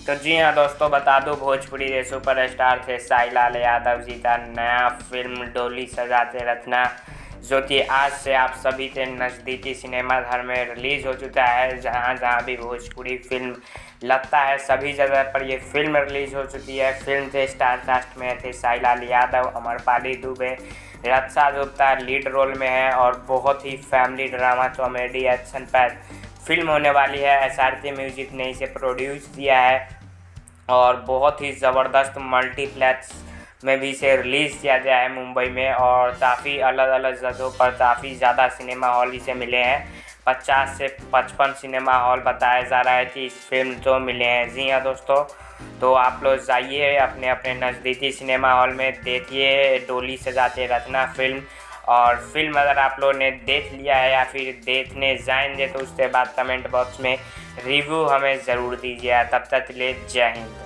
तो जी हाँ दोस्तों, बता दूं भोजपुरी के सुपरस्टार थे साई लाल यादव जी का नया फिल्म डोली सजाते रखना, जो कि आज से आप सभी के नज़दीकी सिनेमा घर में रिलीज़ हो चुका है। जहाँ जहाँ भी भोजपुरी फिल्म लगता है सभी जगह पर ये फिल्म रिलीज़ हो चुकी है। फिल्म के स्टार कास्ट में थे साई लाल यादव, अमरपाली दुबे, रक्षा गुप्ता लीड रोल में है और बहुत ही family drama comedy action pack film होने वाली है। एसआरके म्यूजिक ने इसे प्रोड्यूस किया है और बहुत ही ज़बरदस्त मल्टीप्लेक्स में भी इसे रिलीज़ किया गया है मुंबई में, और काफ़ी अलग अलग जगहों पर काफ़ी ज़्यादा सिनेमा हॉल इसे मिले हैं। 50 से 55 सिनेमा हॉल बताया जा रहा है कि इस फिल्म को मिले हैं। जी हाँ दोस्तों, तो आप लोग जाइए अपने अपने नज़दीकी सिनेमा हॉल में, देखिए डोली सजाते रखना फिल्म। और फिल्म अगर आप लोगों ने देख लिया है या फिर देखने जाएंगे तो उसके बाद कमेंट बॉक्स में रिव्यू हमें ज़रूर दीजिए। तब तक के लिए जय हिंद।